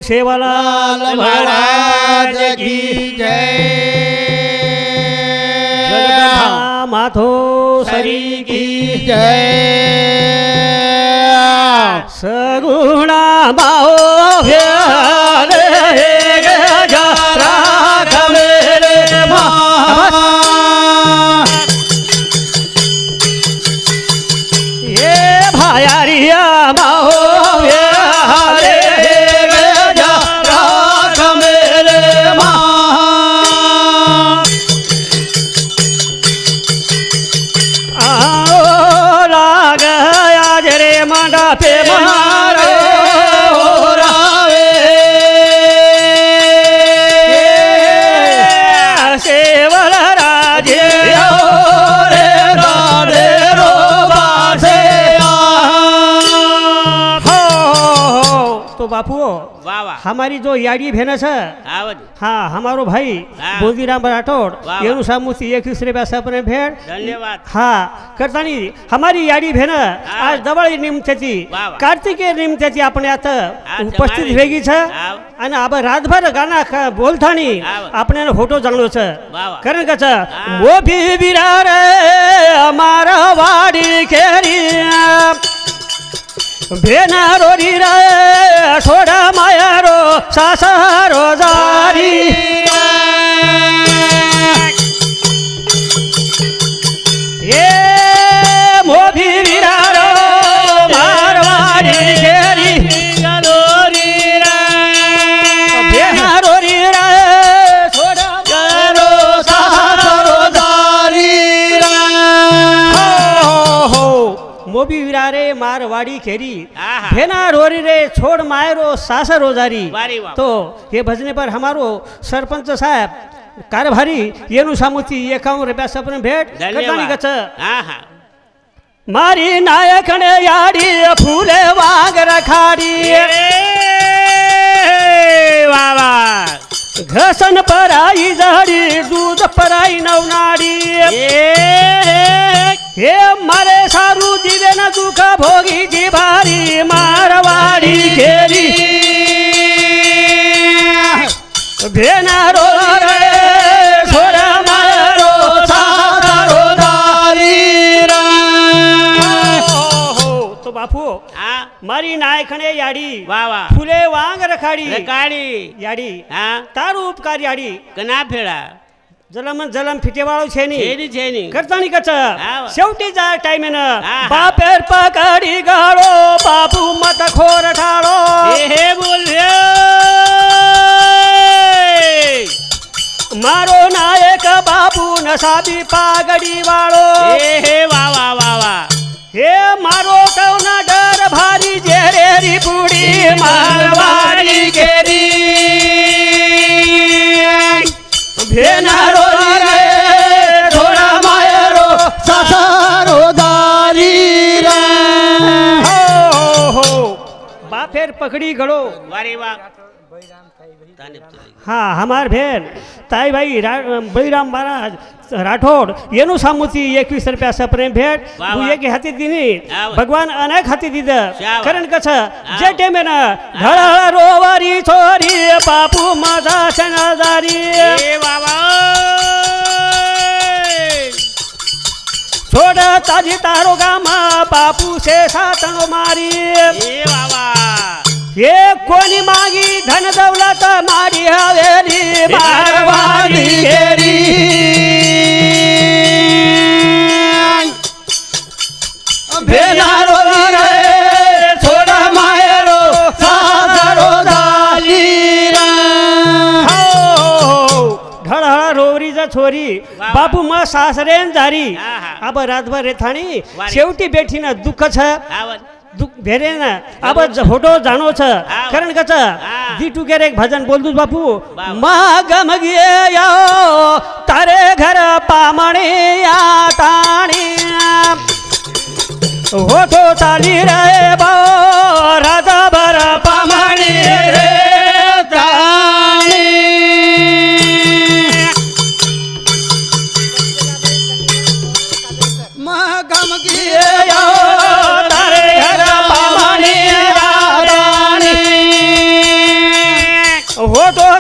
सेवालाल महाराज की जय। जगदंबा माधो सरी की जय। सगुणा बाहो व्याले गजा राख मेरे ये भायारिया बाहो व्याले गजा राख मेरे आओ लाग आज रे मंडा पे मारो रावे सेवल राजे रे राधे रो बासे हो तो बापू वाह वाह हमारी जो याड़ी बहन है हाँ हमारो भाई हाँ। बोधीराम राठौड़ वाह, ये सामूसी 21 रुपया से अपने भेड़ धन्यवाद हाँ करतानी हमारी याडी भेन आज दवळी निमत्याची वाह, वाह. कार्तिकीय निमत्याची आपण आता आज उपस्थित जमावी. वेगळी छ हाव. आणि अब रातभर गाना बोलतानी हाव. आपण फोटो जाणलो छ वाह, वाह. कारण कच हाव. वो भी विरार हमारा वाडी केरी भेना रोरी रे छोड़ा माया रो सासा रोजारी ये मोभी विरारो मारवाड़ी केरी गलोरी रे बिहारोरी रे छोड़ा गलो सारो दारी रे हो मोभी विरारे मारवाड़ी केरी आहा. भेना रोरी रे छोड़ मायरो सासा रोजारी वारी वाह. तो ये भजने पर हमारो सरपंच साहब कारभारी येनु सामुती 51 रुपया सपन भेट करतानी गच आहा मारी नायकने याडी फूले वाग रखाडी वाह वाह घसन पराई जाडी दूध पराई नवनाडी हे मारे सारू जीवे न दुख भोगी जी भारी मारवाडी केरी भेना रो रे छोरा मारो सारो दारी रे हो तो बापू हाँ मारी नायकणे याडी वाह वाह फुले वांग रखाडी काळी याडी हाँ तारू उपकार याडी कना फेडा जलम जलम फिटेवाळो छेनी छेनी करतानी कच हाव. शेवटी जा टाइमेन हा. बापेर पकडी गाळो बापू मत खोर ठाळो हे बोल मारो नायक बापू नसाबी पागडी वाळो हे वाह वाह वाह वाह हे मारो कौना डर भारी जेरेरी पुडी मारवाडी केरी भेनारो रे थोडा मायरो सासारो दारी रे हो हो बाफेर पकड़ी गड़ो वारी वाह हाँ हमार भेन ताई भाई बळीराम महाराज राठौड़ येनु सामुती 21 रुपया सप्रेम भेट वाह, वाह. बुये के हाती दिनी वाह. भगवान अनेक हाती दिद वाह. कारण कछ जे टेमे ना धड़ा रोवारी छोरी बापू माझा शनादारी हे वाह वाह छोड़ ताजी तारो गामा बापू से सातनो मारी हे वाह वाह ये कोणी मागी धन दौलत मारी हवेली मारवाडी केरी भेनारो रे छोड़ा मायरो सारो दाली रे हो ढळढळ रोवरीचा छोरी वाह. बापू म सासरेन जारी आहा. अब रातभर रेथाणी वारी. शेवटी बेठी ना दुःख छ आवत दुख भेरे ना अब फोटो जानो छ कारण कच दी टुकेर एक भजन बोल दूस बापू माग मगिए यो तारे घर पामणी या ताणी होठो ताली रे बो राजा भर पामणी रे ताणी माग मगिए यो तारे घर पामणी या ताणी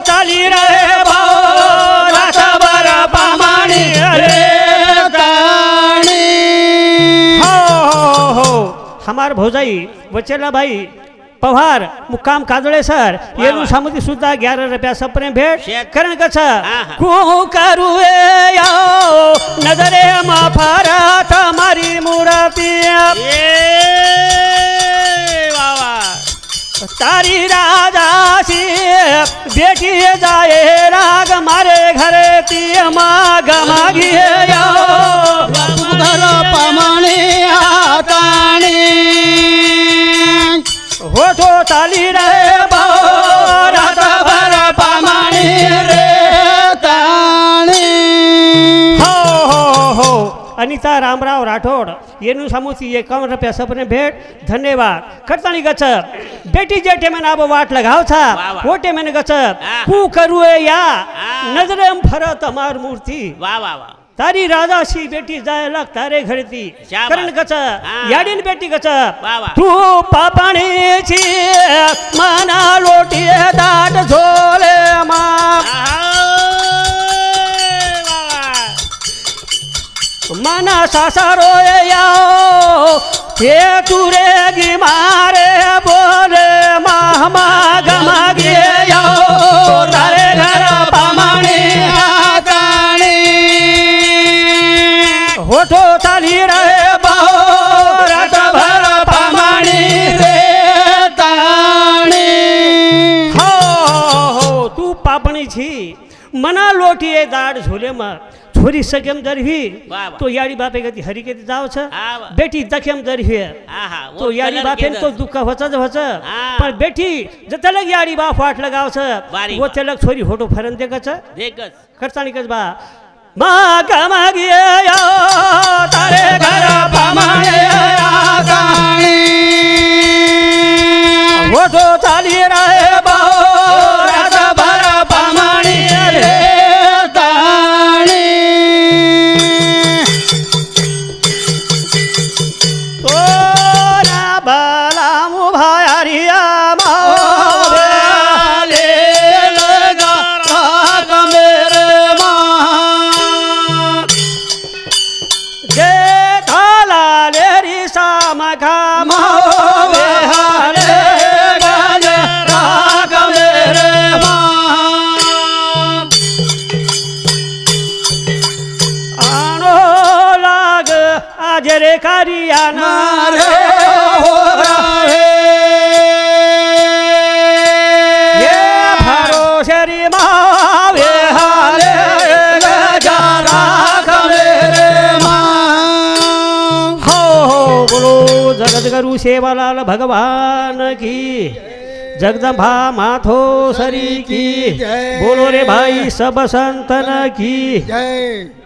चाली रहे भाऊ रातभर पामाणी रे ताणी हो हमार भौजाई वचला भाई पवार मुक्काम काजळे सर येणू सामती सुद्धा 11 रुपया सपने भेट कारण कसं कू करू याओ नजरे मा फारात मारी मुराती तारी राजाशी बेटी जाए राग मारे घरे ती माग मागी याओ घर पामाणे ताणी हो तो चाली रहे रातभर पामाणी रे ताणी हो अनिता रामराव राठोड येणू सामोसी 51 रुपया सपने भेट धन्यवाद करतानी गचप बेटी जेठे में आब वाट लगाव था वोटे में गचप कू करूए या नजरेम फरत हमार मूर्ति वाह वाह वाह तारी राजाशी बेटी जाय लाग तारे घरती करण गच याडीन बेटी गच तू पापाणीची मना लोटी दाट झोले मा मना सासारो याओ हे तुरे गी मारे बोले मामा गमागे याओ तारे घर पामाणी होठो चाली रहे रातभर पामाणी रे ताणी हो तू पापणी छी मना लोटिए दाड़ झोले में छोरी सकेम दरही तो याड़ी बापे गति हरी के जाओ छ बेटी दखेम दरही तो याड़ी बापे तो दुख होच पर बेटी जतलग याड़ी बाप वाट लगाव छ वो तलग छोरी होटो फरन देख छ करतानी कस बा माग मागिया तारे घर पामाणे ताणी वो तो चाली रहे रातभर पामाणी रे ताणी तो ना बलामु भायारिया रे कारियाना रे हो रहे ये भरोसेरी मावे हाले गजारा मेरे हो बोलो जगत गुरु सेवालाल भगवान की जगदम्बा माथो सरी की बोलो रे भाई सब संतन की जय।